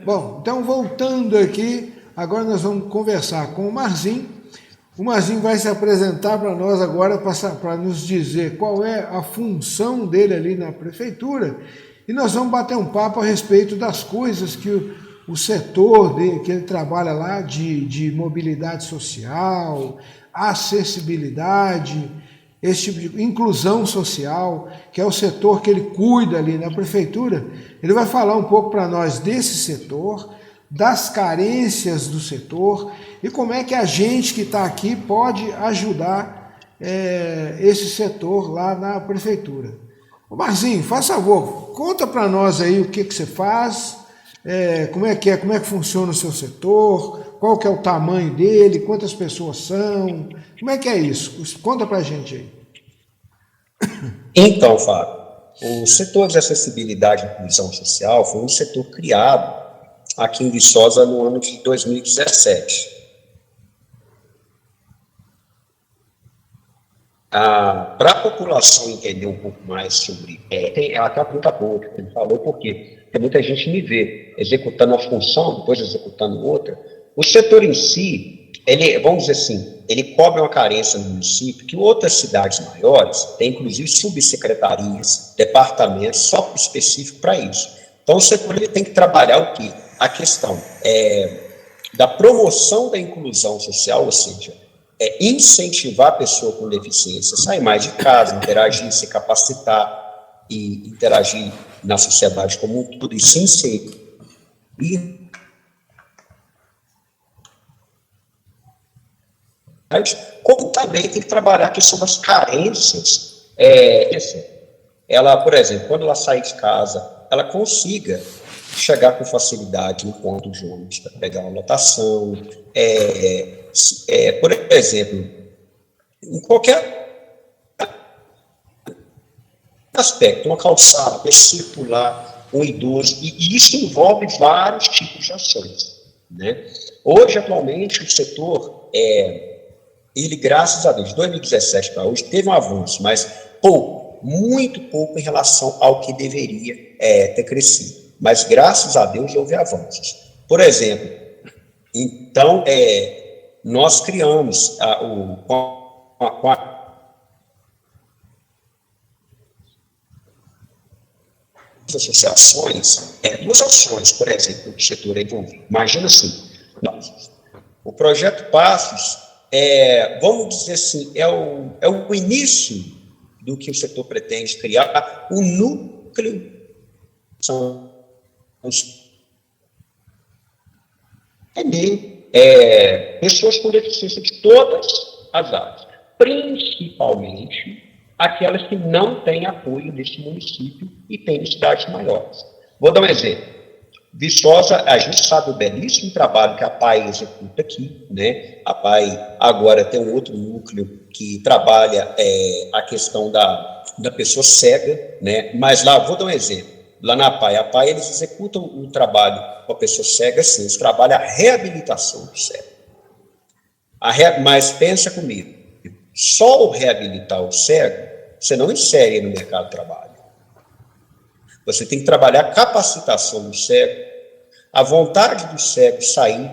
Bom, então voltando aqui, agora nós vamos conversar com o Marzinho. O Marzinho vai se apresentar para nós agora, para nos dizer qual é a função dele ali na prefeitura, e nós vamos bater um papo a respeito das coisas que o setor dele, que ele trabalha lá, de mobilidade social, acessibilidade, esse tipo de inclusão social, que é o setor que ele cuida ali na prefeitura. Ele vai falar um pouco para nós desse setor, das carências do setor e como é que a gente que está aqui pode ajudar esse setor lá na prefeitura. Ô Marzinho, faz favor, conta para nós aí o que você faz, como é que funciona o seu setor, qual que é o tamanho dele, quantas pessoas são, como é que é isso? Conta para a gente aí. Então, Fábio, o setor de acessibilidade e inclusão social foi um setor criado aqui em Viçosa no ano de 2017. Para a população entender um pouco mais sobre... ela tem uma pergunta boa que ele falou, porque tem muita gente me vê executando uma função, depois executando outra. O setor em si, vamos dizer assim, ele cobre uma carência no município que outras cidades maiores têm, inclusive, subsecretarias, departamentos só específico para isso. Então, o setor ele tem que trabalhar o quê? A questão da promoção da inclusão social, ou seja, incentivar a pessoa com deficiência a sair mais de casa, interagir, se capacitar e interagir na sociedade como um todo e se inserir. Como também tem que trabalhar a questão das carências. Ela, por exemplo, quando ela sai de casa, ela consiga chegar com facilidade no ponto de ônibus para pegar uma lotação. Por exemplo, em qualquer aspecto, uma calçada, para circular um idoso, e isso envolve vários tipos de ações, né? Hoje, atualmente, o setor, ele, graças a Deus, de 2017 para hoje, teve um avanço, mas pouco, muito pouco em relação ao que deveria ter crescido. Mas, graças a Deus, houve avanços. Por exemplo, então, nós criamos com as associações, duas ações, por exemplo, do setor envolvido. Imagina assim, o projeto Passos, vamos dizer assim, é o início do que o setor pretende criar, o núcleo são pessoas com deficiência de todas as áreas, principalmente aquelas que não têm apoio desse município e têm cidades maiores. Vou dar um exemplo. Viçosa, a gente sabe o belíssimo trabalho que a PAI executa aqui, né? A PAI agora tem um outro núcleo que trabalha a questão da pessoa cega, né? Mas lá, vou dar um exemplo. Lá na PAI, eles executam um trabalho com a pessoa cega, assim, eles trabalham a reabilitação do cego. Mas pensa comigo, só o reabilitar o cego, você não insere no mercado de trabalho. Você tem que trabalhar a capacitação do cego, a vontade do cego sair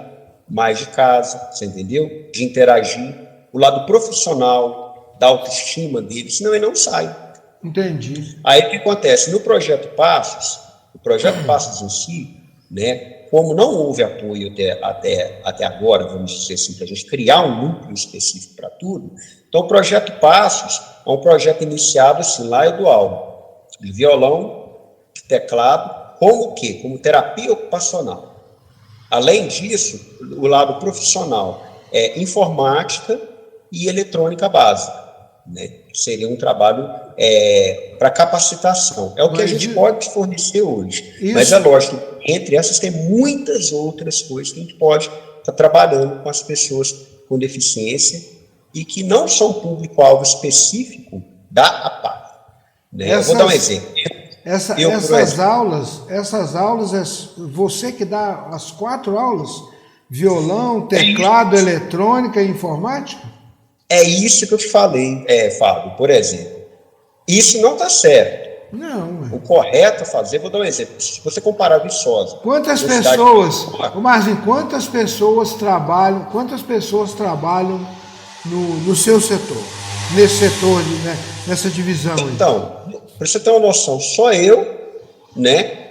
mais de casa, você entendeu? De interagir, o lado profissional, da autoestima dele, senão ele não sai. Entendi. Aí o que acontece? No projeto Passos, o projeto Passos em si, né, como não houve apoio até agora, vamos dizer assim, para a gente criar um núcleo específico para tudo, então o projeto Passos é um projeto iniciado assim, lá eu dou aula de violão, de teclado, como o quê? Como terapia ocupacional. Além disso, o lado profissional é informática e eletrônica básica, né? Seria um trabalho para capacitação. É o que a gente pode fornecer hoje. Isso. Mas é lógico, entre essas tem muitas outras coisas que a gente pode estar trabalhando com as pessoas com deficiência e que não são público-alvo específico da APAI. Né? Eu vou dar um exemplo. Essas aulas, é você que dá as 4 aulas? Violão, teclado, eletrônica e informática? É isso que eu te falei, Fábio, por exemplo. Isso não está certo. Não. O correto a fazer, vou dar um exemplo. Se você comparar Viçosa... Quantas pessoas, Marzinho, quantas pessoas trabalham no seu setor? Nesse setor, né, nessa divisão aí? Então, para você ter uma noção, só eu, né?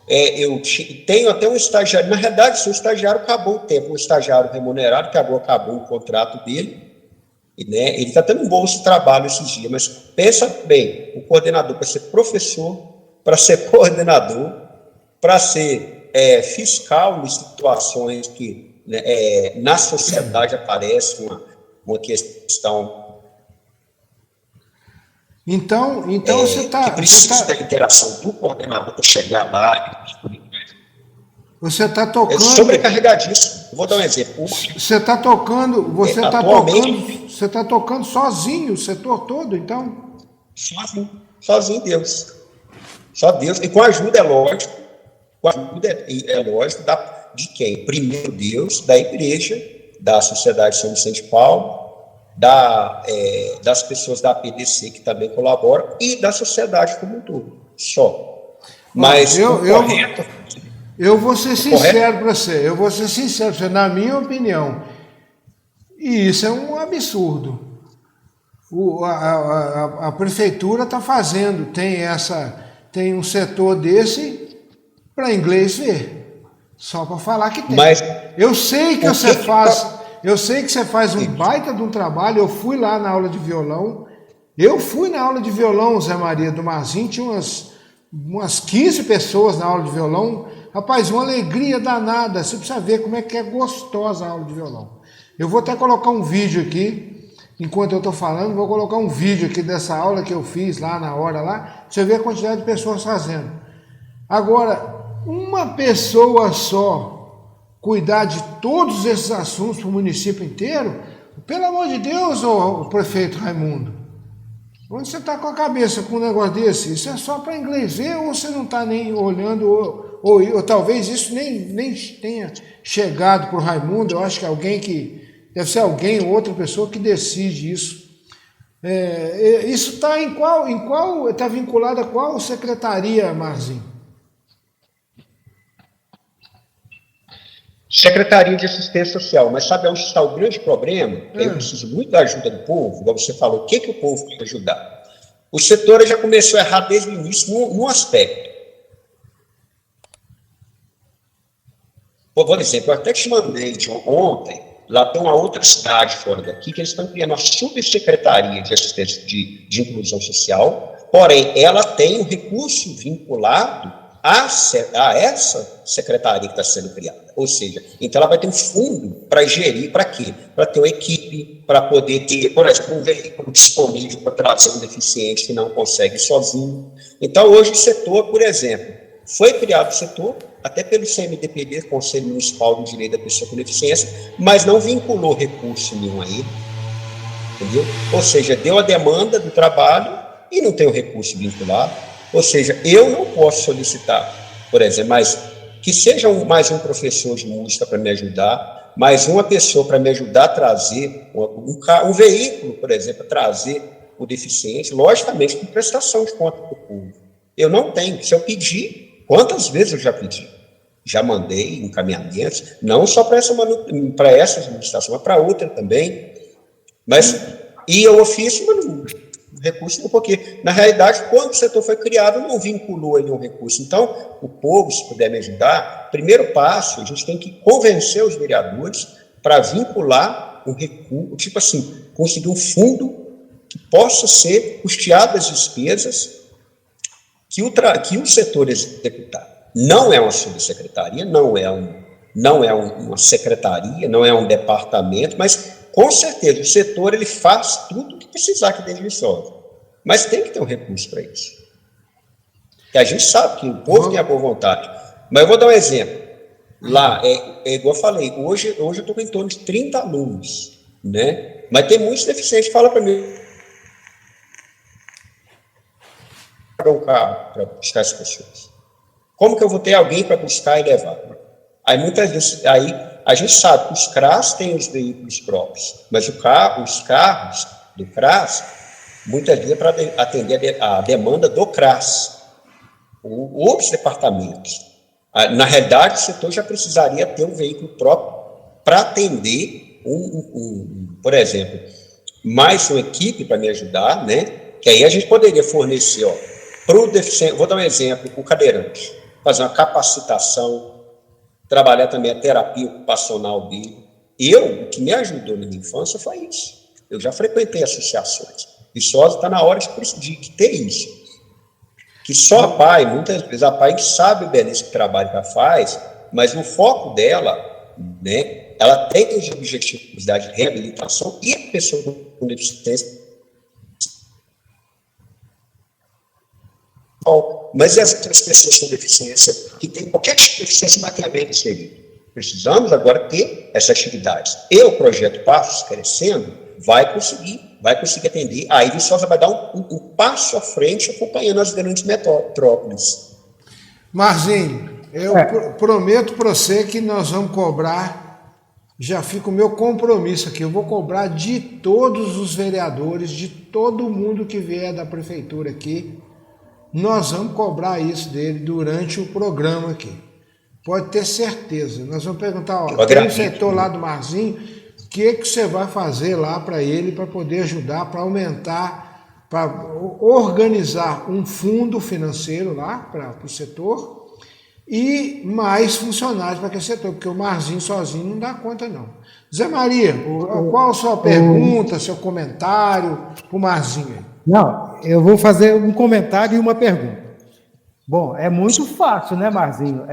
Eu tenho até um estagiário, na realidade, se o estagiário acabou o tempo, um estagiário remunerado, que acabou o contrato dele, e, né, ele está tendo um bom trabalho esses dias, mas pensa bem, o coordenador para ser professor, para ser coordenador, para ser fiscal em situações que, né, na sociedade aparece uma questão... Então você está... que precisa da interação do coordenador para chegar lá. Você está tocando... É sobrecarregadíssimo. Vou dar um exemplo. Você está tocando... Você está tocando sozinho o setor todo, então? Sozinho Deus. Só Deus. E com a ajuda, é lógico. Com a ajuda, lógico, de quem? Primeiro Deus, da igreja, da Sociedade São Vicente de Paulo, das pessoas da APDC que também colaboram e da sociedade como um todo, só. Mas eu vou ser sincero para você, na minha opinião, e isso é um absurdo. A prefeitura está fazendo, tem um setor desse para inglês ver, só para falar que tem. Mas eu sei que você faz... Eu sei que você faz um baita de um trabalho. Eu fui lá na aula de violão. Zé Maria, do Marzinho, tinha umas 15 pessoas na aula de violão. Rapaz, uma alegria danada. Você precisa ver como é que é gostosa a aula de violão. Eu vou até colocar um vídeo aqui, enquanto eu estou falando, vou colocar um vídeo aqui dessa aula que eu fiz lá na hora lá, pra você ver a quantidade de pessoas fazendo. Agora, uma pessoa só cuidar de todos esses assuntos para o município inteiro, pelo amor de Deus, ô prefeito Raimundo, onde você está com a cabeça com um negócio desse? Isso é só para inglês ver, ou você não está nem olhando, ou talvez isso nem tenha chegado para o Raimundo. Eu acho que deve ser alguém, outra pessoa que decide isso. Isso está está vinculado a qual secretaria, Marzinho? Secretaria de Assistência Social, mas sabe onde está o grande problema? Eu preciso muito da ajuda do povo, igual você falou, o que o povo pode ajudar? O setor já começou a errar desde o início num aspecto. Por exemplo, eu até te mandei ontem, lá tem uma outra cidade fora daqui, que eles estão criando uma subsecretaria de assistência de inclusão social, porém, ela tem um recurso vinculado a essa secretaria que está sendo criada. Ou seja, então ela vai ter um fundo para gerir, para quê? Para ter uma equipe, para poder ter, por exemplo, um veículo disponível para trazer um deficiente que não consegue sozinho. Então, hoje o setor, por exemplo, foi criado o setor, até pelo CMDPD, Conselho Municipal do Direito da Pessoa com Deficiência, mas não vinculou recurso nenhum a ele, entendeu? Ou seja, deu a demanda do trabalho e não tem o recurso vinculado. Ou seja, eu não posso solicitar, por exemplo, mas que seja mais um professor de música para me ajudar, mais uma pessoa para me ajudar a trazer um veículo, por exemplo, a trazer o deficiente, logicamente com prestação de conta para o povo. Eu não tenho. Se eu pedir, quantas vezes eu já pedi? Já mandei encaminhamentos, não só para essa administração, mas para outra também. E eu ofício, mas não... recurso, porque, na realidade, quando o setor foi criado, não vinculou nenhum recurso. Então, o povo, se puder me ajudar, primeiro passo, a gente tem que convencer os vereadores para vincular um recurso, tipo assim, conseguir um fundo que possa ser custeado as despesas que o setor executar. Não é uma subsecretaria, não é uma secretaria, não é um departamento, mas com certeza o setor ele faz tudo o que precisar aqui dentro de Viçosa. Mas tem que ter um recurso para isso. Que a gente sabe que o povo tem a boa vontade. Mas eu vou dar um exemplo. Lá, igual eu falei, hoje eu estou com em torno de 30 alunos, né? Mas tem muitos deficientes que falam para mim, um carro para buscar as pessoas. Como que eu vou ter alguém para buscar e levar? Aí muitas vezes, a gente sabe que os CRAS têm os veículos próprios, mas os carros do CRAS muitas vezes para atender a demanda do CRAS, outros departamentos. Na realidade, o setor já precisaria ter um veículo próprio para atender, por exemplo, mais uma equipe para me ajudar, né? Que aí a gente poderia fornecer, para o deficiente, vou dar um exemplo, o cadeirante, fazer uma capacitação, trabalhar também a terapia ocupacional dele. O que me ajudou na minha infância foi isso. Eu já frequentei associações. Viçosa está na hora de ter isso. Que só a PAI, muitas vezes a PAI sabe o belíssimo trabalho que ela faz, mas no foco dela, né, ela tem os objetivos de reabilitação e a pessoa com deficiência. Mas as outras pessoas com deficiência, que têm qualquer tipo de deficiência materialmente inserida. Precisamos agora ter essas atividades. E o projeto Passos crescendo vai conseguir atender. Aí Viçosa vai dar um passo à frente acompanhando as grandes metrópoles. Marzinho, eu prometo para você que nós vamos cobrar, já fica o meu compromisso aqui, eu vou cobrar de todos os vereadores, de todo mundo que vier da prefeitura aqui, nós vamos cobrar isso dele durante o programa aqui. Pode ter certeza. Nós vamos perguntar, tem um setor lá do Marzinho, o que você vai fazer lá para ele, para poder ajudar, para aumentar, para organizar um fundo financeiro lá para o setor e mais funcionários para aquele setor, porque o Marzinho sozinho não dá conta, não. Zé Maria, qual a sua pergunta, seu comentário para o Marzinho? Não, eu vou fazer um comentário e uma pergunta. Bom, é muito fácil, né, Marzinho?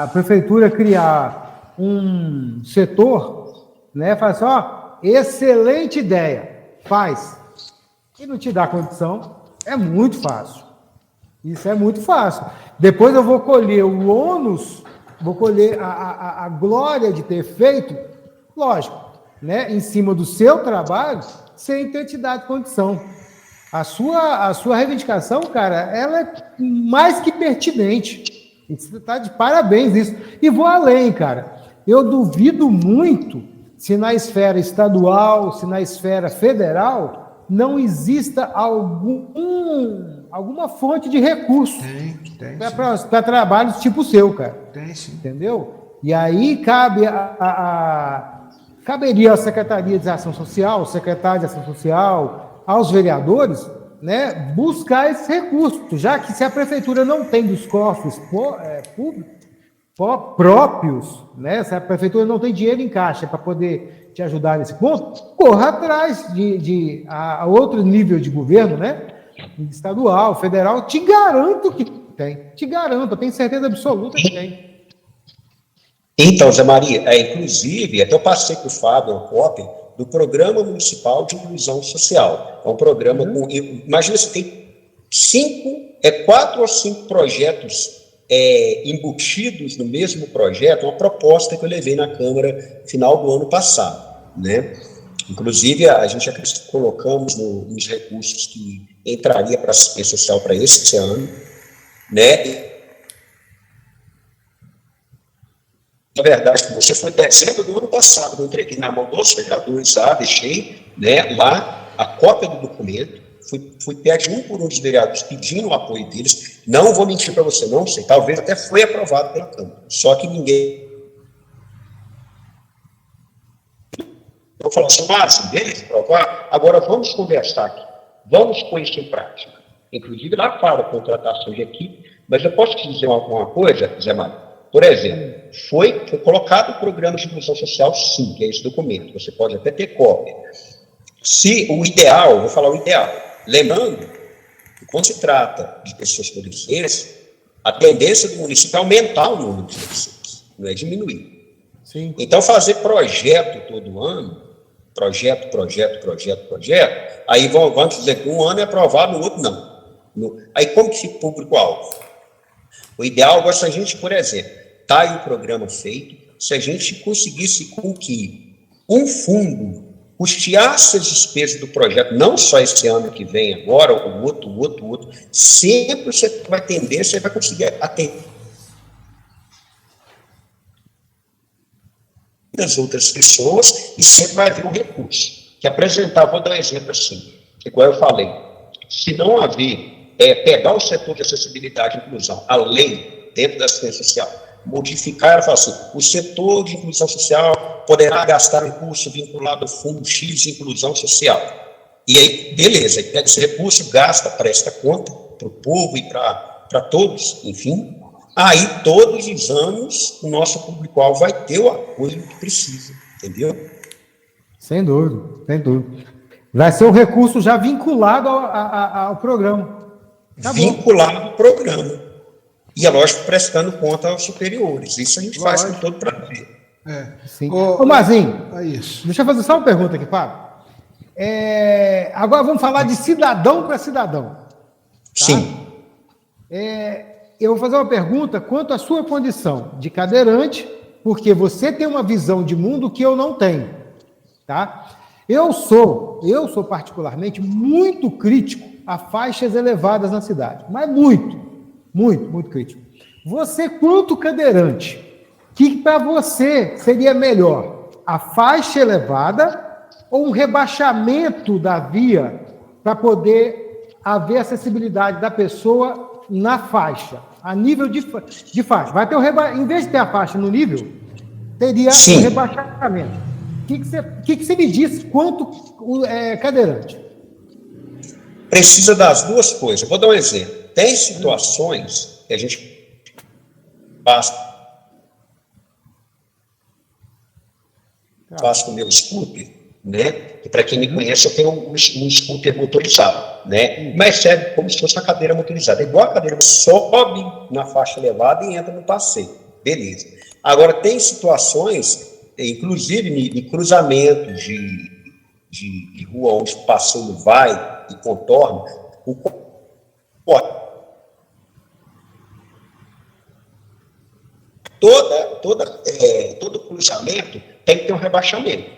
A prefeitura criar um setor, né? Fala assim, excelente ideia, faz. E não te dá condição, é muito fácil. Isso é muito fácil. Depois eu vou colher o ônus, vou colher a glória de ter feito, lógico, né, em cima do seu trabalho, sem ter te dado condição. A sua reivindicação, cara, ela é mais que pertinente. Você está de parabéns isso. E vou além, cara. Eu duvido muito se na esfera estadual, se na esfera federal, não exista alguma fonte de recurso para trabalhos tipo o seu, cara. Tem, sim. Entendeu? E aí caberia à Secretaria de Ação Social, ao secretário de Ação Social, aos vereadores, né, buscar esse recurso, já que se a prefeitura não tem dos cofres públicos próprios, né, se a prefeitura não tem dinheiro em caixa para poder te ajudar nesse ponto, corra atrás de outro nível de governo, né, estadual, federal, te garanto que tem, eu tenho certeza absoluta que tem. Então, Zé Maria, inclusive, até eu passei para o Fábio uma cópia do Programa Municipal de Inclusão Social. É um programa com... Imagina se tem 4 ou 5 projetos embutidos no mesmo projeto, uma proposta que eu levei na Câmara final do ano passado, né? Inclusive, a gente já colocamos nos recursos que entraria para a assistência social para esse ano, né? Na verdade, você foi em dezembro do ano passado, eu entreguei na mão dos vereadores lá, deixei, né, lá a cópia do documento, fui pedir um por um dos vereadores pedindo o apoio deles. Não vou mentir para você, não sei, talvez até foi aprovado pela Câmara, só que ninguém... Eu falo assim, Márcio, beleza, aprovar, agora vamos conversar aqui, vamos pôr isso em prática. Inclusive, lá fala contratação de equipe, mas eu posso te dizer uma coisa, Zé Mário? Por exemplo, foi colocado o programa de inclusão social, sim, que é esse documento, você pode até ter cópia. Se o ideal, vou falar o ideal, lembrando que quando se trata de pessoas com deficiência, a tendência do município é aumentar o número de deficientes, não é diminuir. Sim. Então, fazer projeto todo ano, projeto, aí vamos dizer que um ano é aprovado, no outro não. Aí como que fica o público-alvo? O ideal é se a gente, por exemplo, está aí o programa feito, se a gente conseguisse com que um fundo custeasse as despesas do projeto, não só esse ano que vem agora, o outro, sempre você vai tender, você vai conseguir atender das outras pessoas e sempre vai haver um recurso. Que apresentar, vou dar um exemplo assim, igual eu falei, se não haver, pegar o setor de acessibilidade e inclusão, a lei dentro da assistência social, modificar e falar assim, o setor de inclusão social poderá gastar recurso vinculado ao fundo X de inclusão social. E aí, beleza, aí pega esse recurso, gasta, presta conta para o povo e para todos, enfim. Aí, todos os anos, o nosso público-alvo vai ter o apoio que precisa, entendeu? Sem dúvida, sem dúvida. Vai ser um recurso já vinculado ao programa. Vinculado ao programa. E, é lógico, prestando conta aos superiores. Isso a gente faz com todo prazer. Sim. Ô, Marzinho, isso. Deixa eu fazer só uma pergunta aqui, Fábio. Agora vamos falar de cidadão para cidadão. Tá? Sim. Eu vou fazer uma pergunta quanto à sua condição de cadeirante, porque você tem uma visão de mundo que eu não tenho. Tá? Eu sou particularmente muito crítico a faixas elevadas na cidade, mas muito crítico. Você, quanto cadeirante, que para você seria melhor, a faixa elevada ou um rebaixamento da via para poder haver acessibilidade da pessoa na faixa, a nível de faixa? Vai ter em vez de ter a faixa no nível, teria um rebaixamento. O que você me diz quanto cadeirante? Precisa das duas coisas. Vou dar um exemplo. Tem situações que a gente passa com o meu scooter, né? E para quem me conhece, eu tenho um scooter motorizado, né? Mas serve como se fosse uma cadeira motorizada. É igual a cadeira, sobe na faixa elevada e entra no passeio. Beleza. Agora, tem situações, inclusive em cruzamentos de rua onde o passeio vai e contorna, todo cruzamento tem que ter um rebaixamento.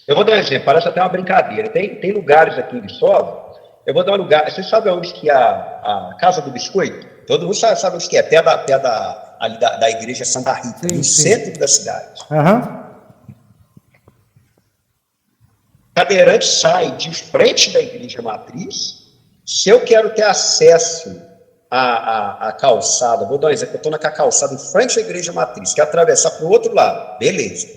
Eu vou dar um exemplo, parece até uma brincadeira. Tem lugares aqui em Viçosa, eu vou dar um lugar, você sabe onde que é a Casa do Biscoito? Todo mundo sabe onde que é, perto da igreja Santa Rita, no centro da cidade. O cadeirante sai de frente da igreja matriz. Se eu quero ter acesso à calçada, vou dar um exemplo, eu estou na calçada em frente à igreja matriz, quero atravessar para o outro lado, beleza.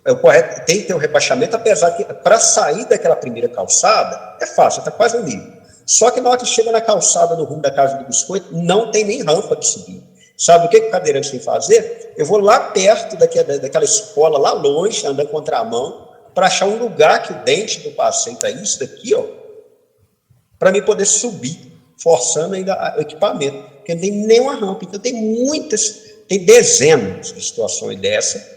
O correto tem que ter um rebaixamento, apesar que para sair daquela primeira calçada é fácil, está quase no nível. Só que na hora que chega na calçada no rumo da Casa do Biscoito, não tem nem rampa de subir. Sabe o que o cadeirante tem que fazer? Eu vou lá perto daquela escola, lá longe, andando contramão, para achar um lugar que o dente do passeio está isso daqui, ó, para mim poder subir, forçando ainda o equipamento, porque não tem nenhuma rampa. Então tem dezenas de situações dessa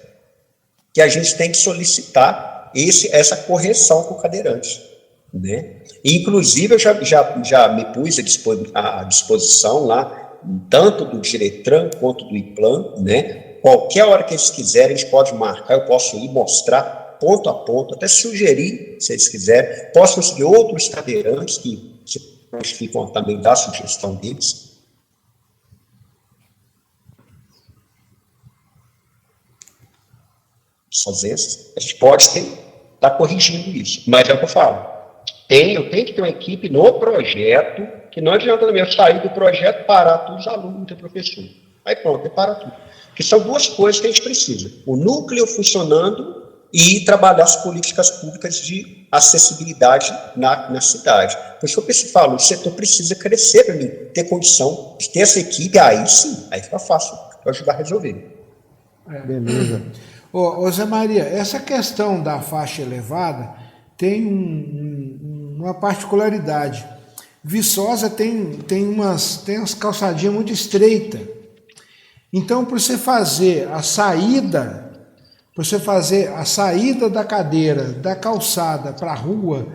que a gente tem que solicitar essa correção com o cadeirante, né? E, inclusive, eu já me pus à disposição lá, tanto do Diretran quanto do IPLAN, né? Qualquer hora que eles quiserem, eles podem marcar, eu posso ir mostrar ponto a ponto, até sugerir, se eles quiserem, posso conseguir outros cadeirantes que ficam também da sugestão deles. A gente pode estar corrigindo isso, mas é o que eu falo. Eu tenho que ter uma equipe no projeto, que não adianta também eu sair do projeto, parar todos os alunos, não ter professor. Aí pronto, para tudo. Que são duas coisas que a gente precisa. O núcleo funcionando e trabalhar as políticas públicas de acessibilidade na cidade. Por isso que eu falo, o setor precisa crescer para mim, ter condição de ter essa equipe, aí sim, aí fica fácil para ajudar a resolver. Beleza. Ô Zé Maria, essa questão da faixa elevada tem uma particularidade. Viçosa tem umas calçadinhas muito estreitas. Então, para você fazer a saída da cadeira, da calçada para a rua,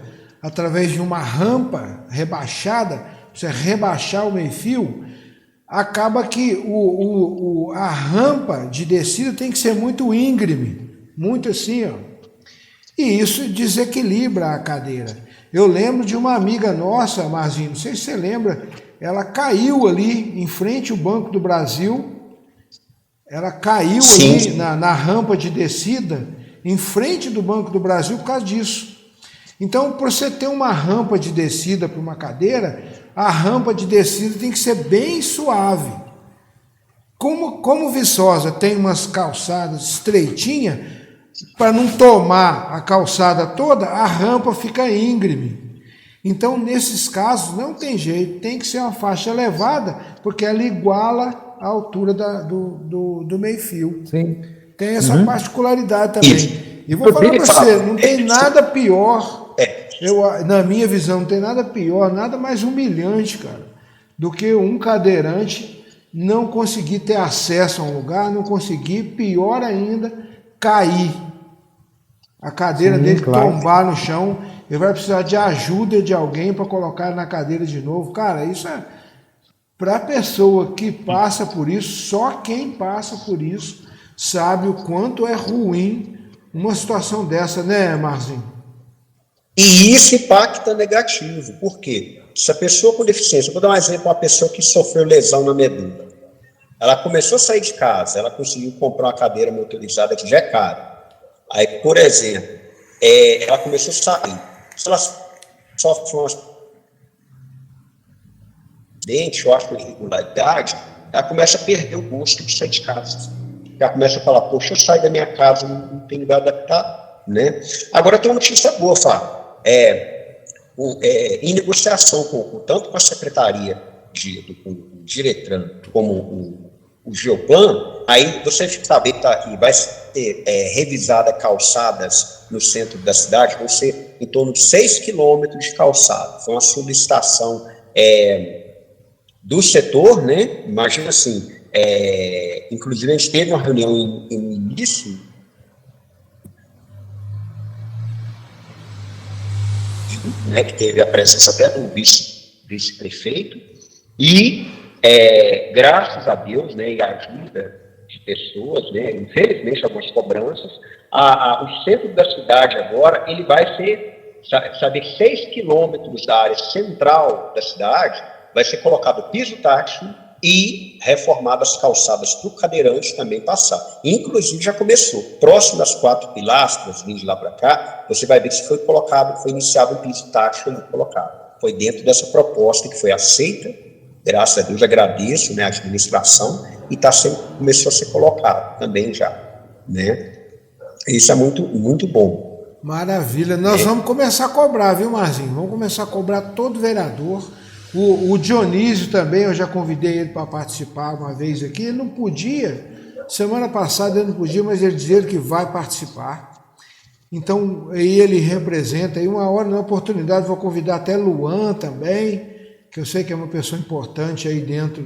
através de uma rampa rebaixada, você rebaixar o meio-fio, acaba que a rampa de descida tem que ser muito íngreme, muito assim, ó. E isso desequilibra a cadeira. Eu lembro de uma amiga nossa, Marzinho, não sei se você lembra, ela caiu ali em frente ao Banco do Brasil. Ela caiu ali na rampa de descida, em frente do Banco do Brasil, por causa disso. Então, para você ter uma rampa de descida para uma cadeira, a rampa de descida tem que ser bem suave. Como o Viçosa tem umas calçadas estreitinhas, para não tomar a calçada toda, a rampa fica íngreme. Então, nesses casos, não tem jeito, tem que ser uma faixa elevada, porque ela iguala a altura do meio-fio. Sim. Tem essa particularidade também. Isso. E vou falar para você, não tem nada pior, na minha visão, não tem nada pior, nada mais humilhante, cara, do que um cadeirante não conseguir ter acesso a um lugar, não conseguir, pior ainda, cair. A cadeira dele tombar no chão, ele vai precisar de ajuda de alguém para colocar na cadeira de novo. Cara, isso é para a pessoa que passa por isso, só quem passa por isso sabe o quanto é ruim uma situação dessa, né, Marzinho? E isso impacta negativo. Por quê? Se a pessoa com deficiência, vou dar um exemplo, uma pessoa que sofreu lesão na medula. Ela começou a sair de casa, ela conseguiu comprar uma cadeira motorizada que já é cara. Aí, por exemplo, ela começou a sair. Se ela sofre um acidente, ou uma irregularidade, ela começa a perder o gosto de sair de casa. Ela começa a falar, poxa, eu saio da minha casa, não tem lugar adaptado, né? Agora tem uma notícia boa, Fábio. Em negociação tanto com a Secretaria com o Diretran como o Geoplan, aí você sabe que vai ser revisada calçadas no centro da cidade, vão ser em torno de 6 quilômetros de calçada. Foi uma solicitação do setor, né? Imagina assim, inclusive a gente teve uma reunião em início, né, que teve a presença até do vice-prefeito, e graças a Deus, né, e a ajuda de pessoas, né, infelizmente algumas cobranças, o centro da cidade agora, ele vai ser, 6 quilômetros da área central da cidade, vai ser colocado piso tátil e reformadas calçadas para o cadeirante também passar. Inclusive já começou, próximo das 4 pilastras, vindo de lá para cá, você vai ver que foi iniciado um piso tátil colocado. Foi dentro dessa proposta que foi aceita, graças a Deus, agradeço, né, a administração, e começou a ser colocado também já, né? Isso é muito, muito bom. Maravilha. Nós vamos começar a cobrar, viu, Marzinho? Vamos começar a cobrar todo vereador. O Dionísio também, eu já convidei ele para participar uma vez aqui. Ele não podia, semana passada ele não podia, mas ele dizia que vai participar. Então, aí ele representa, aí uma hora, na oportunidade, vou convidar até Luan também, que eu sei que é uma pessoa importante aí dentro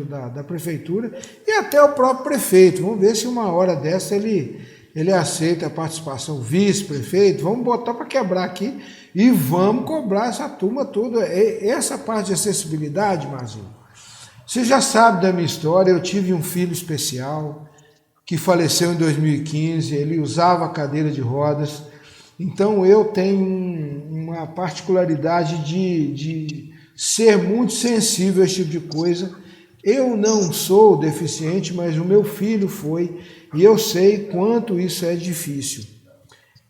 da prefeitura, e até o próprio prefeito. Vamos ver se uma hora dessa ele aceita a participação, vice-prefeito, vamos botar para quebrar aqui e vamos cobrar essa turma toda. Essa parte de acessibilidade, Marzinho, você já sabe da minha história. Eu tive um filho especial que faleceu em 2015, ele usava cadeira de rodas, então eu tenho uma particularidade de ser muito sensível a esse tipo de coisa. Eu não sou deficiente, mas o meu filho foi, e eu sei quanto isso é difícil.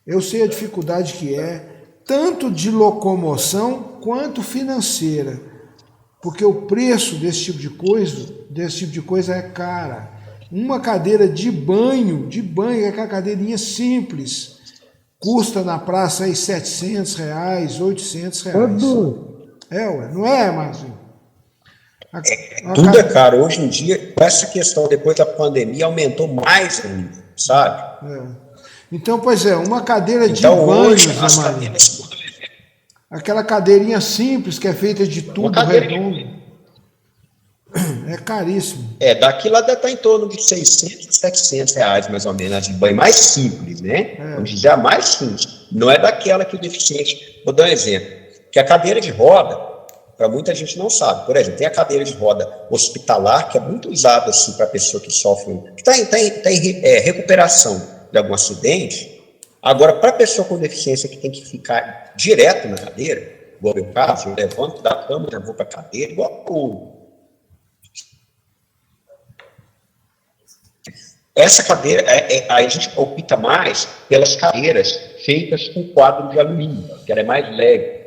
Eu sei a dificuldade que é, tanto de locomoção quanto financeira, porque o preço desse tipo de coisa é cara. Uma cadeira de banho, aquela cadeirinha simples, custa na praça aí R$700, R$800. Não é, Marcinho? Tudo é caro. Hoje em dia, com essa questão, depois da pandemia, aumentou mais ainda, sabe? Então, pois é, uma cadeira de banho, hoje, aquela cadeirinha simples que é feita de tubo redondo, é caríssimo. Daqui lá deve estar em torno de R$600, R$700, mais ou menos, de banho mais simples, né? Vamos dizer, a mais simples. Não é daquela que o deficiente... Vou dar um exemplo. Que a cadeira de roda, para muita gente não sabe. Por exemplo, tem a cadeira de roda hospitalar, que é muito usada assim, para a pessoa que sofre, que está em recuperação de algum acidente. Agora, para a pessoa com deficiência que tem que ficar direto na cadeira, igual meu caso, eu levanto da cama, já vou para a cadeira, igual Essa cadeira, a gente opta mais pelas cadeiras feitas com quadro de alumínio, que ela é mais leve.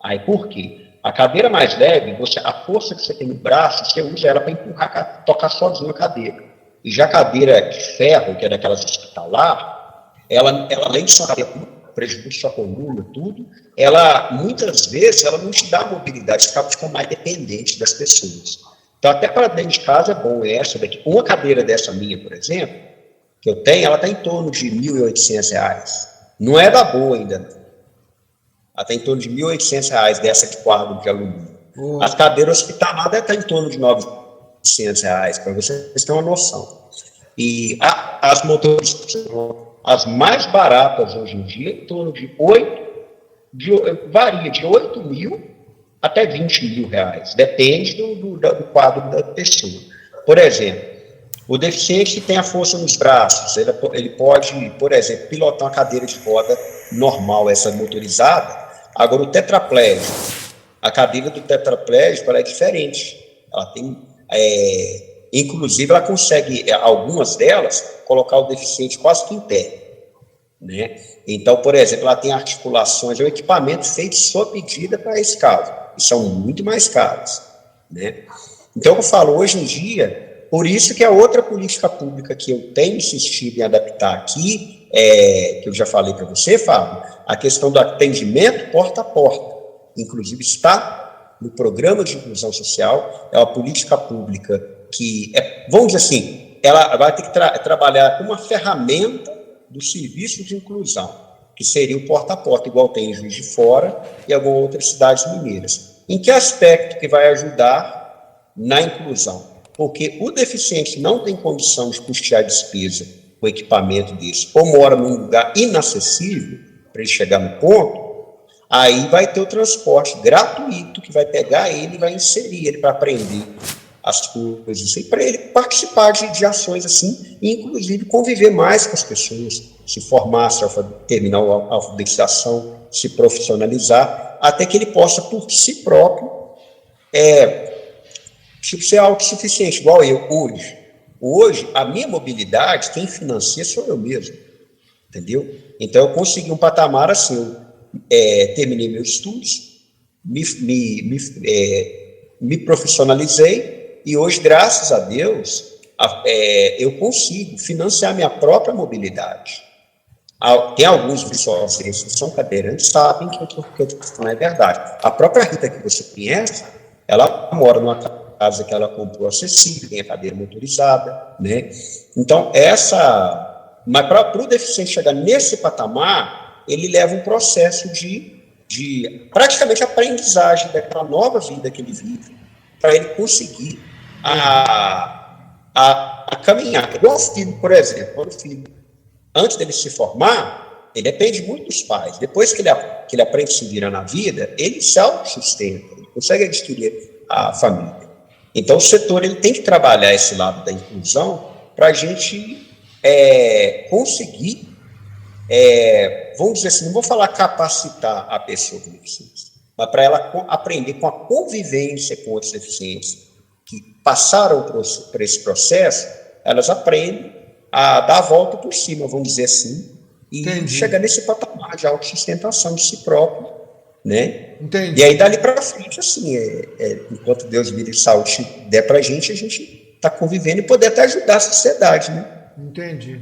Aí por quê? A cadeira mais leve, a força que você tem no braço, você usa ela para empurrar, tocar sozinho a cadeira. E já a cadeira de ferro, que é daquelas hospitalar, ela além de só ter prejuízo sua coluna, tudo, muitas vezes, ela não te dá mobilidade, você fica mais dependente das pessoas. Então, até para dentro de casa é bom essa daqui. Uma cadeira dessa minha, por exemplo, que eu tenho, ela está em torno de R$ 1.800. Não é da boa ainda. Ela está em torno de R$ 1.800 dessa de quadro de alumínio. As cadeiras hospitalares estão em torno de R$ 900, para vocês terem uma noção. E as motoristas, as mais baratas hoje em dia, em torno de varia de 8 mil até 20 mil reais, depende do quadro da pessoa. Por exemplo, o deficiente que tem a força nos braços, ele pode, por exemplo, pilotar uma cadeira de roda normal, essa motorizada. Agora, o tetraplégico, a cadeira do tetraplégico, ela é diferente. Ela tem, inclusive, ela consegue, algumas delas, colocar o deficiente quase que em pé. Né? Então, por exemplo, ela tem articulações, é um equipamento feito sob medida para esse caso, e são muito mais caros. Né? Então, eu falo, hoje em dia, por isso que a outra política pública que eu tenho insistido em adaptar aqui, que eu já falei para você, Fábio, a questão do atendimento porta a porta, inclusive está no programa de inclusão social, é uma política pública que, vamos dizer assim, ela vai ter que trabalhar com uma ferramenta do serviço de inclusão, que seria o porta a porta, igual tem em Juiz de Fora e algumas outras cidades mineiras. Em que aspecto que vai ajudar na inclusão? Porque o deficiente não tem condição de custear despesa com equipamento desse, ou mora num lugar inacessível para ele chegar no ponto, aí vai ter o transporte gratuito que vai pegar ele e vai inserir ele para aprender as coisas, e para ele participar de ações assim, e inclusive conviver mais com as pessoas, se formar, terminar a alfabetização, se profissionalizar, até que ele possa, por si próprio, ser autossuficiente, igual eu hoje. Hoje, a minha mobilidade, quem financia sou eu mesmo, entendeu? Então, eu consegui um patamar assim, eu terminei meus estudos, me profissionalizei, e hoje, graças a Deus, eu consigo financiar minha própria mobilidade. Tem alguns visuais que são cadeirantes, sabem que não é verdade. A própria Rita, que você conhece, ela mora numa casa que ela comprou acessível, tem a cadeira motorizada, né? Então, mas para o deficiente chegar nesse patamar, ele leva um processo de praticamente aprendizagem daquela nova vida que ele vive, para ele conseguir a caminhar. Igual o filho, por exemplo, quando o filho, antes dele se formar, ele depende muito dos pais. Depois que ele aprende a se virar na vida, ele se autossustenta, ele consegue adquirir a família. Então, o setor ele tem que trabalhar esse lado da inclusão para a gente conseguir, vamos dizer assim, não vou falar capacitar a pessoa com deficiência, mas para ela aprender com a convivência com outros deficientes que passaram por esse processo, elas aprendem a dar a volta por cima, vamos dizer assim, e chegar nesse patamar de autossustentação de si próprio, né? Entendi. E aí, dali para frente, assim, enquanto Deus, vida e saúde der para a gente está convivendo e poder até ajudar a sociedade, né? Entendi.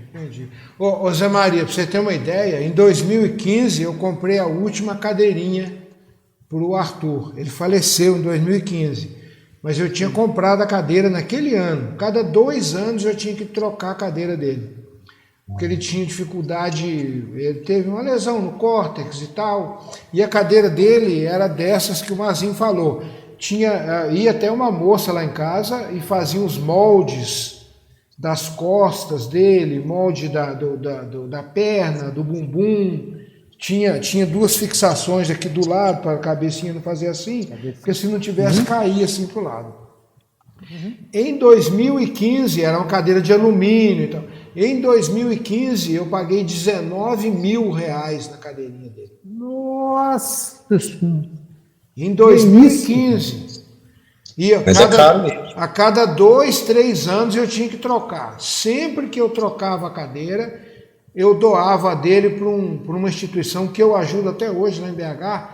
Ô Zé Maria, para você ter uma ideia, em 2015 eu comprei a última cadeirinha para o Arthur. Ele faleceu em 2015. Mas eu tinha comprado a cadeira naquele ano. Cada 2 anos eu tinha que trocar a cadeira dele. Porque ele tinha dificuldade, ele teve uma lesão no córtex e tal. E a cadeira dele era dessas que o Marzinho falou. Ia até uma moça lá em casa e fazia os moldes das costas dele, molde da perna, do bumbum. Tinha 2 fixações aqui do lado para a cabecinha não fazer assim, porque se não tivesse, caía assim para o lado. Em 2015, era uma cadeira de alumínio. Então, em 2015, eu paguei R$19 mil na cadeirinha dele. Nossa! Em 2015. Mas é caro mesmo. A cada 2, 3 anos eu tinha que trocar. Sempre que eu trocava a cadeira, eu doava dele para uma instituição que eu ajudo até hoje lá em BH,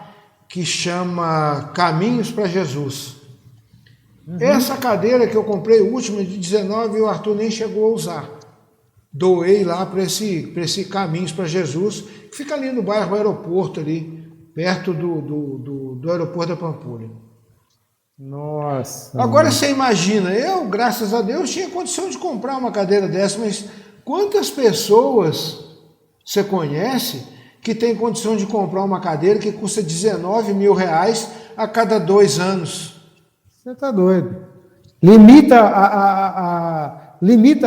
que chama Caminhos para Jesus. Essa cadeira que eu comprei, última de 19, o Arthur nem chegou a usar. Doei lá para esse Caminhos para Jesus, que fica ali no bairro Aeroporto, ali, perto do aeroporto da Pampulha. Nossa. Agora você imagina, eu, graças a Deus, tinha condição de comprar uma cadeira dessa, mas quantas pessoas você conhece que tem condição de comprar uma cadeira que custa 19 mil reais a cada 2 anos? Você está doido. Limita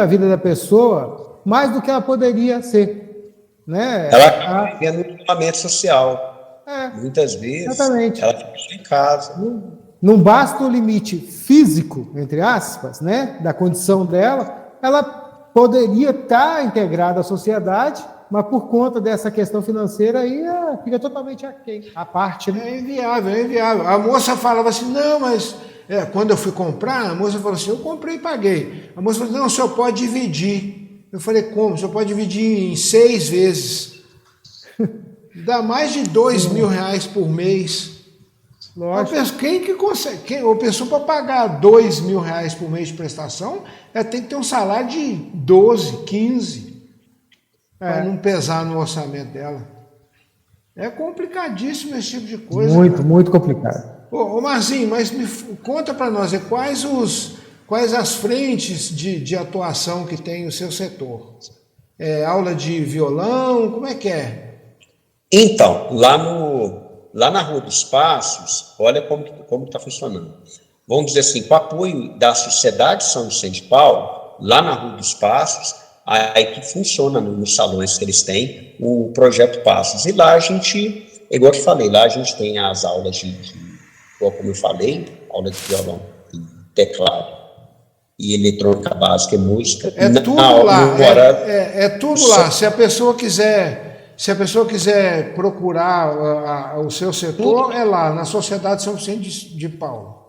a vida da pessoa mais do que ela poderia ser. Né? Ela acaba vivendo um isolamento social. Muitas vezes, exatamente. ela fica em casa. Não basta o limite físico, entre aspas, né, da condição dela, ela poderia estar integrada à sociedade, mas por conta dessa questão financeira aí fica totalmente aquém, à parte. Né? É inviável, é inviável. A moça falava assim, não, mas quando eu fui comprar, a moça falou assim, eu comprei e paguei. A moça falou, não, o senhor pode dividir. Eu falei, como? O senhor pode dividir em 6 vezes. Dá mais de 2 mil reais por mês. Lógico. Quem que consegue? A pessoa para pagar 2 mil reais por mês de prestação, ela tem que ter um salário de 12, 15, para não pesar no orçamento dela. É complicadíssimo esse tipo de coisa. Muito complicado. Ô Marzinho, mas me conta para nós, quais as frentes de atuação que tem o seu setor? Aula de violão, como é que é? Então, lá na Rua dos Passos, olha como está funcionando. Vamos dizer assim, com o apoio da Sociedade São Vicente de Paulo, lá na Rua dos Passos, aí que funciona nos salões que eles têm, o Projeto Passos. E lá a gente, igual eu te falei, lá a gente tem as aulas como eu falei, aula de violão e teclado, e eletrônica básica e música. Tudo lá, tudo lá. Se a pessoa quiser procurar o seu setor, é lá, na Sociedade São Vicente de Paulo.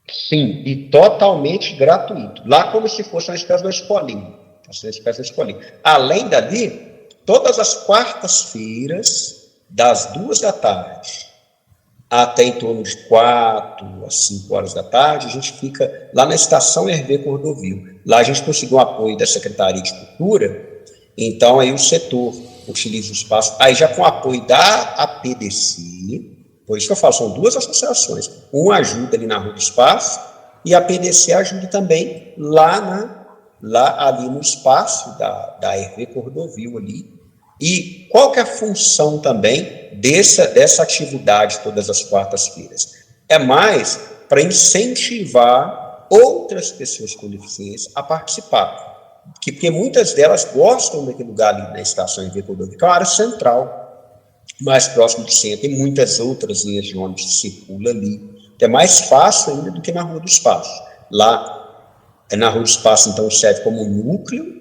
Sim, e totalmente gratuito. Lá como se fosse uma espécie de escolinha. Além dali, todas as quartas-feiras, das 2 da tarde até em torno de 4 às 5 horas da tarde, a gente fica lá na estação Hervé Cordovil. Lá a gente conseguiu o apoio da Secretaria de Cultura. Então, aí o setor utiliza o espaço, aí já com o apoio da APDC, por isso que eu falo, são 2 associações, uma ajuda ali na Rua do Espaço, e a APDC ajuda também lá ali no espaço da Hervé Cordovil ali. E qual que é a função também dessa atividade todas as quartas-feiras? É mais para incentivar outras pessoas com deficiência a participar. Porque muitas delas gostam daquele lugar ali na estação Hervé Cordovil, que é uma área central, mais próximo do centro, tem muitas outras linhas de ônibus que circulam ali. É mais fácil ainda do que na Rua do Espaço. Lá, na Rua do Espaço, então, serve como um núcleo,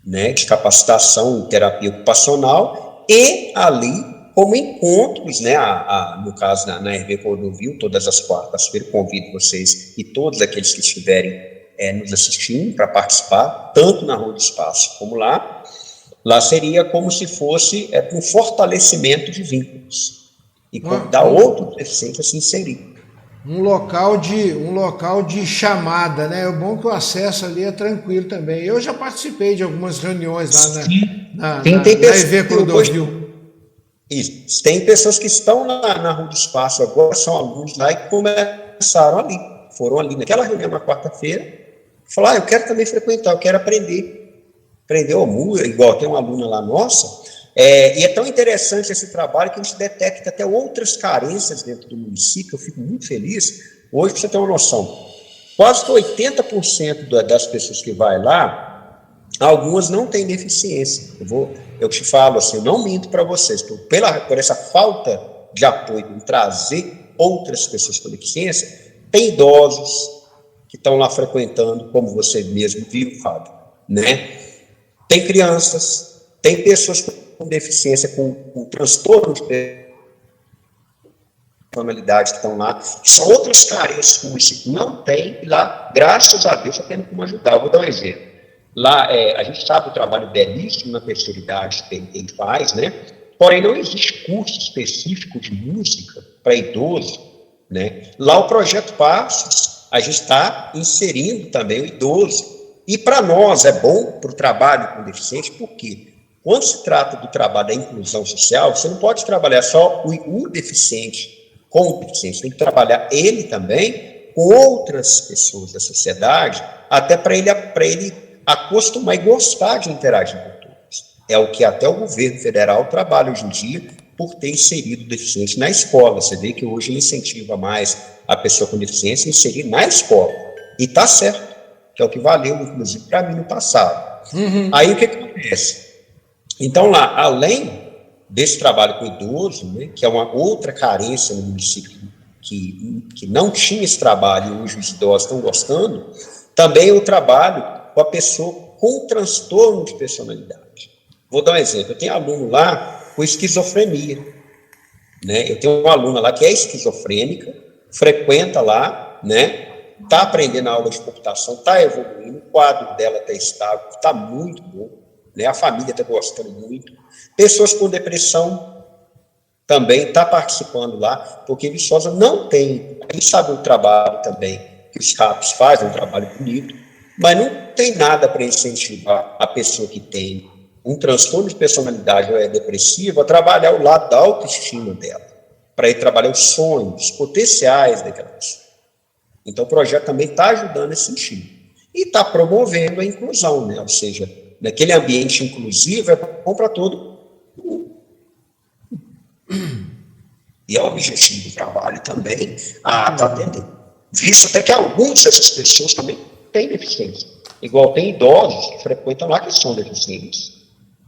né, de capacitação e terapia ocupacional, e ali como encontros, né, no caso na Hervé Cordovil, todas as quartas-feiras, convido vocês e todos aqueles que estiverem nos assistindo para participar, tanto na Rua do Espaço como lá. Lá seria como se fosse um fortalecimento de vínculos e convidar outros deficientes a se inserir. Um local de chamada, né? É bom que o acesso ali é tranquilo também. Eu já participei de algumas reuniões lá na Hervé Cordovil. Isso. Tem pessoas que estão na Rua do Espaço agora, são alunos lá e começaram ali. Foram ali naquela reunião na quarta-feira, falaram, eu quero também frequentar, eu quero aprender igual tem uma aluna lá nossa, e é tão interessante esse trabalho que a gente detecta até outras carências dentro do município. Eu fico muito feliz. Hoje, para você ter uma noção, quase 80% das pessoas que vai lá, algumas não têm deficiência. Eu te falo assim, eu não minto para vocês, por essa falta de apoio em trazer outras pessoas com deficiência, tem idosos que estão lá frequentando, como você mesmo viu, Fábio, né? Tem crianças, tem pessoas com deficiência, com transtorno de personalidades que estão lá, que são outras carências que o município não tem, e lá, graças a Deus, está tendo como ajudar. Eu vou dar um exemplo. Lá, a gente sabe o trabalho belíssimo na terceira idade que ele faz, né? Porém, não existe curso específico de música para idoso, né? Lá, o Projeto Passos, a gente está inserindo também o idoso. E para nós é bom para o trabalho com deficiente, porque quando se trata do trabalho da inclusão social, você não pode trabalhar só o deficiente com o deficiente, tem que trabalhar ele também com outras pessoas da sociedade, até para ele acostumar e gostar de interagir com todos. É o que até o governo federal trabalha hoje em dia por ter inserido o deficiente na escola. Você vê que hoje ele incentiva mais a pessoa com deficiência a inserir na escola. E está certo, que é o que valeu, inclusive, para mim no passado. Aí o que acontece? Então, lá, além desse trabalho com idoso, né, que é uma outra carência no município que não tinha esse trabalho e hoje os idosos estão gostando, também o trabalho com a pessoa com transtorno de personalidade. Vou dar um exemplo. Eu tenho aluno lá com esquizofrenia, né? Eu tenho uma aluna lá que é esquizofrênica, frequenta lá, né? Está aprendendo a aula de computação, está evoluindo, o quadro dela está estável, está muito bom, né? A família está gostando muito. Pessoas com depressão também está participando lá, porque Viçosa não tem, a gente sabe o trabalho também que os CAPs fazem, um trabalho bonito, mas não tem nada para incentivar a pessoa que tem um transtorno de personalidade ou é depressiva a trabalhar o lado da autoestima dela, para ir trabalhar os sonhos, os potenciais daquela pessoa. Então, o projeto também está ajudando nesse sentido. E está promovendo a inclusão, né? Ou seja, naquele ambiente inclusivo é bom para todo mundo. E é o objetivo do trabalho também está atendendo. Visto até que algumas dessas pessoas também têm deficiência. Igual tem idosos que frequentam lá que são deficientes.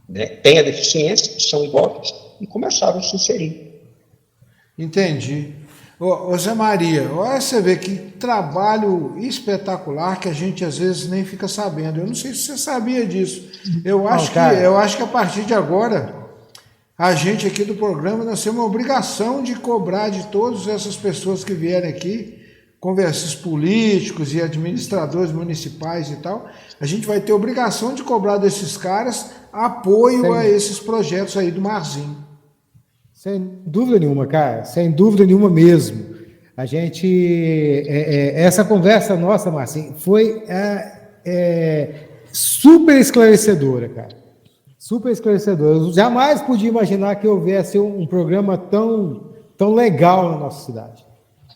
Né? Tem a deficiência, são iguais, e começaram a se inserir. Entendi. Ô Zé Maria, olha, você vê que trabalho espetacular que a gente às vezes nem fica sabendo. Eu não sei se você sabia disso. Eu acho que a partir de agora, a gente aqui do programa, nós temos uma obrigação de cobrar de todas essas pessoas que vierem aqui, conversas políticos e administradores municipais e tal, a gente vai ter obrigação de cobrar desses caras apoio a esses projetos aí do Marzinho. Sem dúvida nenhuma, cara, sem dúvida nenhuma mesmo. A gente, essa conversa nossa, Marcinho, foi super esclarecedora, cara. Super esclarecedora. Eu jamais podia imaginar que houvesse um programa tão legal na nossa cidade.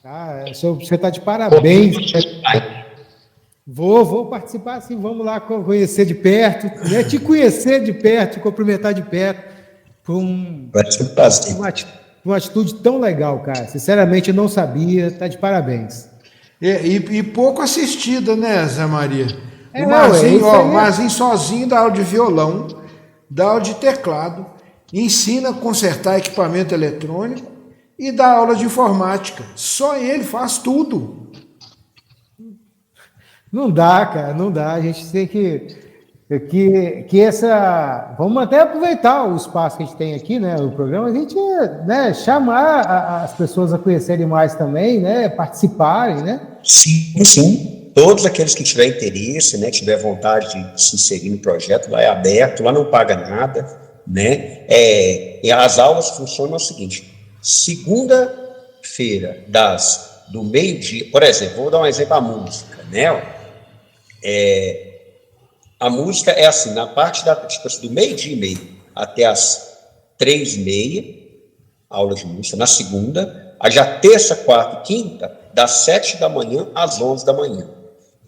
Tá? Você está de parabéns. Vou participar, sim. Vamos lá conhecer de perto, né? Te conhecer de perto, te cumprimentar de perto. Por uma atitude tão legal, cara. Sinceramente, eu não sabia. Está de parabéns. E pouco assistida, né, Zé Maria? O Marzinho sozinho dá aula de violão, dá aula de teclado, ensina a consertar equipamento eletrônico e dá aula de informática. Só ele faz tudo. Não dá, cara, não dá. A gente tem que vamos até aproveitar o espaço que a gente tem aqui, né, o programa, a gente, né, chamar as pessoas a conhecerem mais também, né, participarem, né? Sim. Todos aqueles que tiverem interesse, né, tiver vontade de se inserir no projeto, lá é aberto, lá não paga nada, né? E as aulas funcionam o seguinte: segunda-feira, do meio-dia, por exemplo, vou dar um exemplo, a música, né? A música é assim, na parte do meio-dia e meio até as 3h30, aula de música, na segunda, aí já terça, quarta e quinta, das 7 da manhã às 11 da manhã.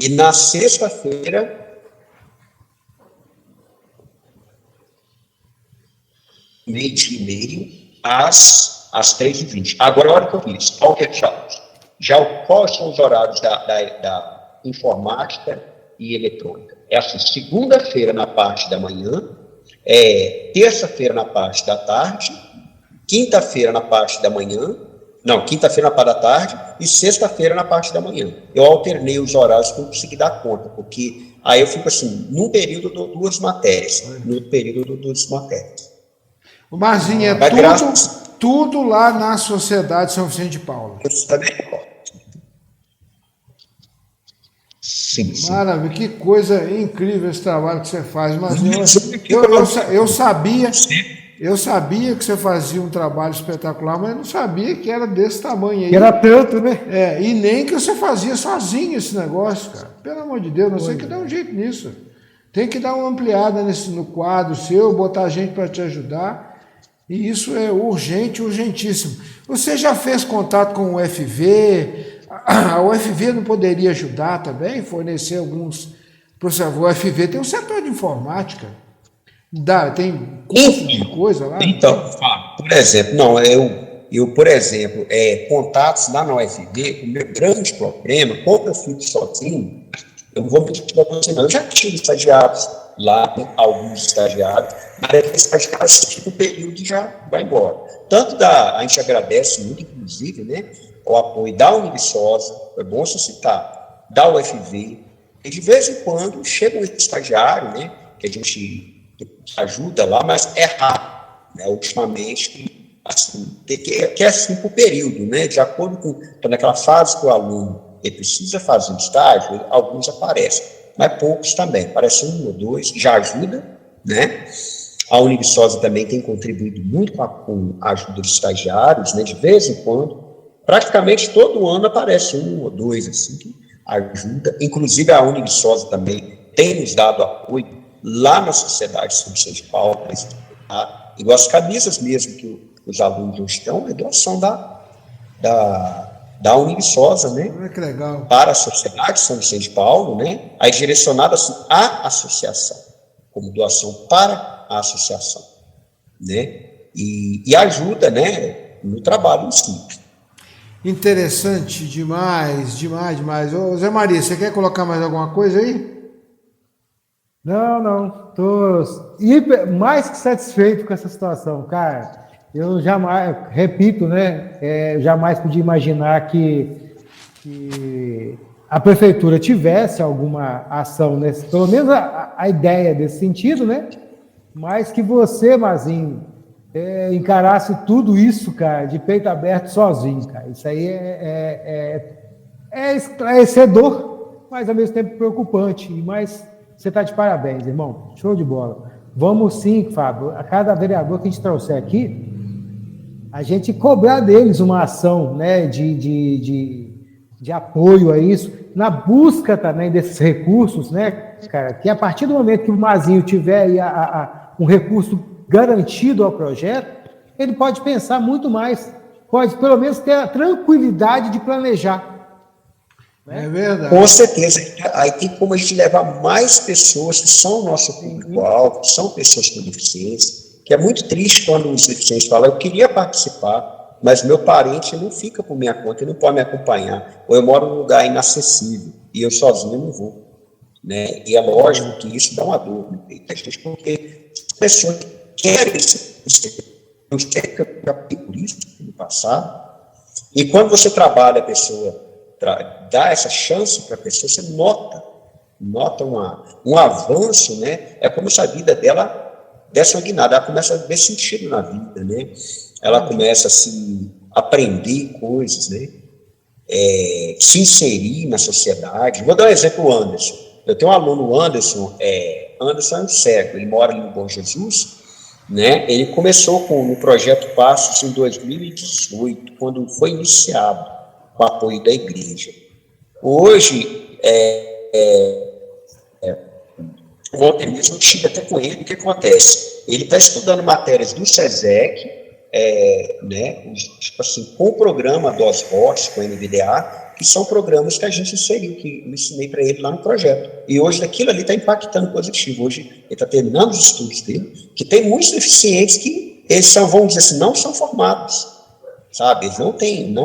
E na sexta-feira, meio-dia e meio, às 3h20. Agora, a hora que eu fiz, qual que é quais são os horários da informática e eletrônica? É assim, segunda-feira na parte da manhã, terça-feira na parte da tarde, quinta-feira na parte da manhã, quinta-feira na parte da tarde e sexta-feira na parte da manhã. Eu alternei os horários para eu conseguir dar conta, porque aí eu fico assim, num período eu dou duas matérias, no período eu dou duas matérias. O Marzinho, tudo lá na Sociedade São Vicente de Paulo. Sim, sim. Maravilha, que coisa incrível esse trabalho que você faz. Mas eu sabia que você fazia um trabalho espetacular, mas eu não sabia que era desse tamanho aí. Que era tanto, né? E nem que você fazia sozinho esse negócio, cara. Pelo amor de Deus, não sei que dá um jeito nisso. Tem que dar uma ampliada no quadro seu, botar gente para te ajudar. E isso é urgente, urgentíssimo. Você já fez contato com o UFV? A UFV não poderia ajudar também, fornecer alguns... O UFV tem um setor de informática, tem curso de coisa lá? Então, por exemplo, por exemplo, contatos lá na UFV, o meu grande problema, quando eu fico sozinho, eu não vou mentir para você não, eu já tive estagiários lá, alguns estagiários, mas aqueles estagiários que o período já vai embora. A gente agradece muito, inclusive, né, o apoio da Univiçosa, é bom você citar, da UFV, e de vez em quando chega um estagiário, né, que a gente ajuda lá, mas é raro, né, ultimamente, assim, que é assim por período, né, de acordo com naquela fase que o aluno ele precisa fazer um estágio, alguns aparecem, mas poucos também, aparece 1 ou 2, já ajuda, né. A Univiçosa também tem contribuído muito com a ajuda dos estagiários, né, de vez em quando. Praticamente todo ano aparece 1 ou 2, assim, que ajuda. Inclusive, a Univiçosa também tem nos dado apoio lá na Sociedade São Vicente de Paulo, igual as camisas mesmo que os alunos hoje estão, é doação da Univiçosa, né? Que legal. Para a Sociedade São Vicente de Paulo, né? Aí direcionada assim, à associação, como doação para a associação, né? E ajuda, né, no trabalho em si. Interessante demais, demais, demais. Ô, Zé Maria, você quer colocar mais alguma coisa aí? Não. Estou mais que satisfeito com essa situação, cara. Eu jamais, repito, né? Jamais podia imaginar que a prefeitura tivesse alguma ação, pelo menos a ideia desse sentido, né? Mas que você, Mazinho, encarasse tudo isso, cara, de peito aberto sozinho, cara. Isso aí é esclarecedor, mas ao mesmo tempo preocupante. Mas você está de parabéns, irmão. Show de bola. Vamos sim, Fábio, a cada vereador que a gente trouxer aqui, a gente cobrar deles uma ação, né, de apoio a isso, na busca também desses recursos, né, cara, que a partir do momento que o Mazinho tiver aí um recurso garantido ao projeto, ele pode pensar muito mais, pode pelo menos ter a tranquilidade de planejar. Né? É verdade. Com certeza. Aí tem como a gente levar mais pessoas que são o nosso público-alvo, que são pessoas com deficiência, que é muito triste quando os deficientes falam, eu queria participar, mas meu parente não fica por minha conta, ele não pode me acompanhar, ou eu moro num lugar inacessível, e eu sozinho não vou. Né? E é lógico que isso dá uma dor no peito da gente, porque as pessoas querem eu sei que eu já passei por isso no passado, e quando você trabalha a pessoa, dá essa chance para a pessoa, você nota um avanço, né? É como se a vida dela desse uma guinada, ela começa a ver sentido na vida, né? Ela começa a se aprender coisas, né? Se inserir na sociedade. Vou dar um exemplo, o Anderson. Eu tenho um aluno, o Anderson é um cego, ele mora ali no Bom Jesus, né? Ele começou com o projeto Passos em 2018, quando foi iniciado com o apoio da igreja. Hoje, ontem mesmo eu estive até com ele, o que acontece? Ele está estudando matérias do SESEC, né, tipo assim, com o programa DOS-VOS, com o NVDA, que são programas que a gente inseriu, que eu ensinei para ele lá no projeto. E hoje aquilo ali está impactando positivo. Hoje ele está terminando os estudos dele, que tem muitos deficientes que eles são, vamos dizer assim, não são formados, sabe? Eles não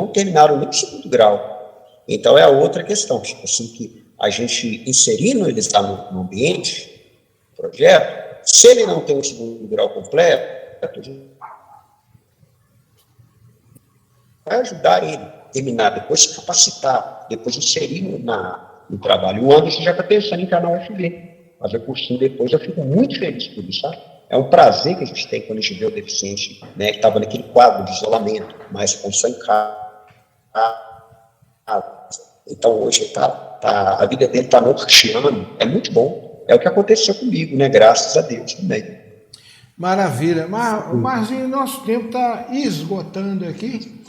terminaram nem o 2º grau. Então é a outra questão, tipo assim, que a gente inserindo eles lá no ambiente, no projeto, se ele não tem o 2º grau completo, a gente vai ajudar ele a terminar, depois se capacitar, depois inserir no trabalho. O Anderson já está pensando em entrar na UFV, fazer cursinho depois, eu fico muito feliz por isso, sabe? é um prazer que a gente tem quando a gente vê o deficiente, né, que estava naquele quadro de isolamento, mas com só em casa. Então, hoje a vida dele está norteando, é muito bom. É o que aconteceu comigo, né? Graças a Deus também. Maravilha. Marzinho, nosso tempo está esgotando aqui.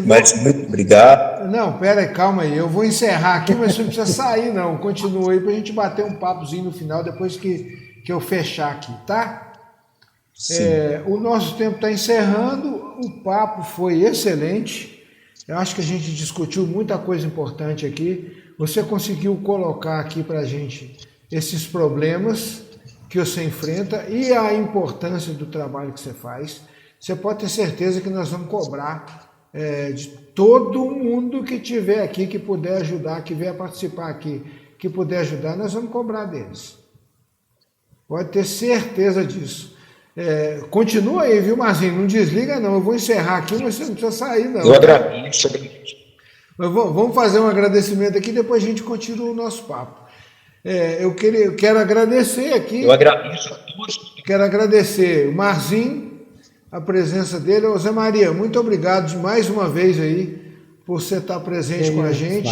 Mas muito obrigado. Não, pera aí, calma aí. Eu vou encerrar aqui, mas você não precisa sair, não. Continua aí para a gente bater um papozinho no final, depois que eu fechar aqui, tá? O nosso tempo está encerrando. O papo foi excelente. Eu acho que a gente discutiu muita coisa importante aqui. Você conseguiu colocar aqui para a gente esses problemas que você enfrenta e a importância do trabalho que você faz. Você pode ter certeza que nós vamos cobrar de todo mundo que estiver aqui, que puder ajudar, que vier participar aqui, que puder ajudar, nós vamos cobrar deles. Pode ter certeza disso. Continua aí, viu, Marzinho? Não desliga, não. Eu vou encerrar aqui, mas você não precisa sair, não. Eu agradeço. Mas vamos fazer um agradecimento aqui, depois a gente continua o nosso papo. Eu quero agradecer aqui. Eu agradeço a todos. Quero agradecer o Marzinho, a presença dele. Ô, Zé Maria, muito obrigado mais uma vez aí por você estar presente com a gente.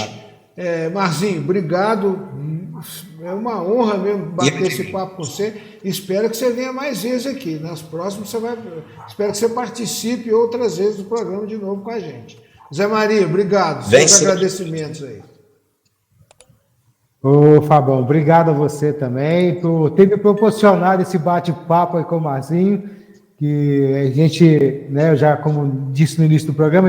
Marzinho, obrigado. É uma honra mesmo bater esse papo com você. Espero que você venha mais vezes aqui. Nas próximas espero que você participe outras vezes do programa de novo com a gente. Zé Maria, obrigado. Seus agradecimentos aí. Ô, Fabão, obrigado a você também por ter me proporcionado esse bate-papo aí com o Marzinho, que a gente, né, já como disse no início do programa,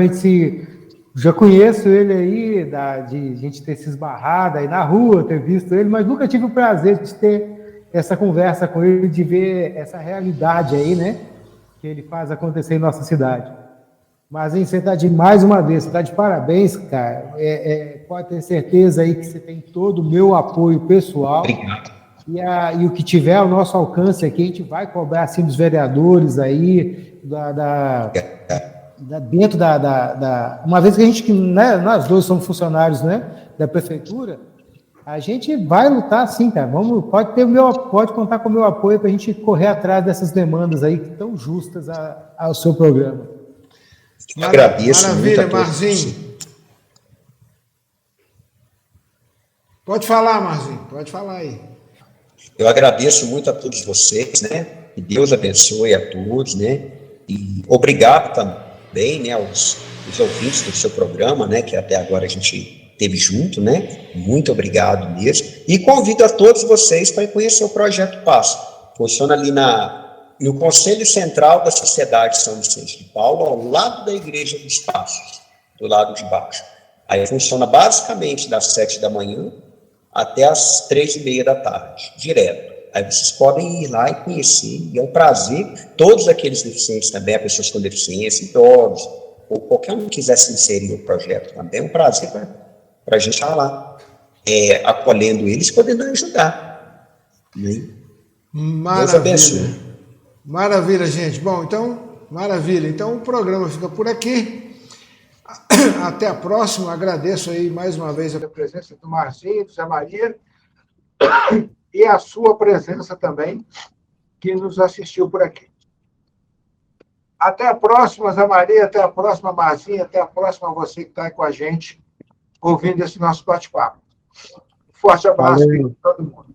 já conheço ele aí, de a gente ter se esbarrado aí na rua, ter visto ele, mas nunca tive o prazer de ter essa conversa com ele, de ver essa realidade aí, né, que ele faz acontecer em nossa cidade. Marzinho, você está mais uma vez, você está de parabéns, cara. Pode ter certeza aí que você tem todo o meu apoio pessoal. Obrigado. E o que tiver ao nosso alcance aqui, a gente vai cobrar assim dos vereadores aí, dentro uma vez que a gente, né, nós dois somos funcionários, né, da prefeitura, a gente vai lutar sim, cara. Pode contar com o meu apoio para a gente correr atrás dessas demandas aí que estão justas ao seu programa. Eu agradeço. Maravilha, Marzinho. Pode falar, Marzinho, pode falar aí. Eu agradeço muito a todos vocês, né? Que Deus abençoe a todos, né? E obrigado também, né, aos ouvintes do seu programa, né? Que até agora a gente teve junto, né? Muito obrigado mesmo. E convido a todos vocês para conhecer o Projeto Passo. Funciona ali no Conselho Central da Sociedade São Vicente de Paulo, ao lado da Igreja dos Passos, do lado de baixo. Aí funciona basicamente das 7 da manhã até as 3:30 da tarde, direto. Aí vocês podem ir lá e conhecer, e é um prazer. Todos aqueles deficientes também, pessoas com deficiência, idosos, ou qualquer um que quiser se inserir no projeto também, é um prazer para a gente estar lá, acolhendo eles, podendo ajudar. Né? Maravilha. Deus abençoe. Maravilha, gente. Bom, então, maravilha. Então, o programa fica por aqui. Até a próxima. Agradeço aí mais uma vez a presença do Marzinho, do Zé Maria, e a sua presença também, que nos assistiu por aqui. Até a próxima, Zé Maria. Até a próxima, Marzinho. Até a próxima, você que está aí com a gente, ouvindo esse nosso bate-papo. Forte abraço para todo mundo.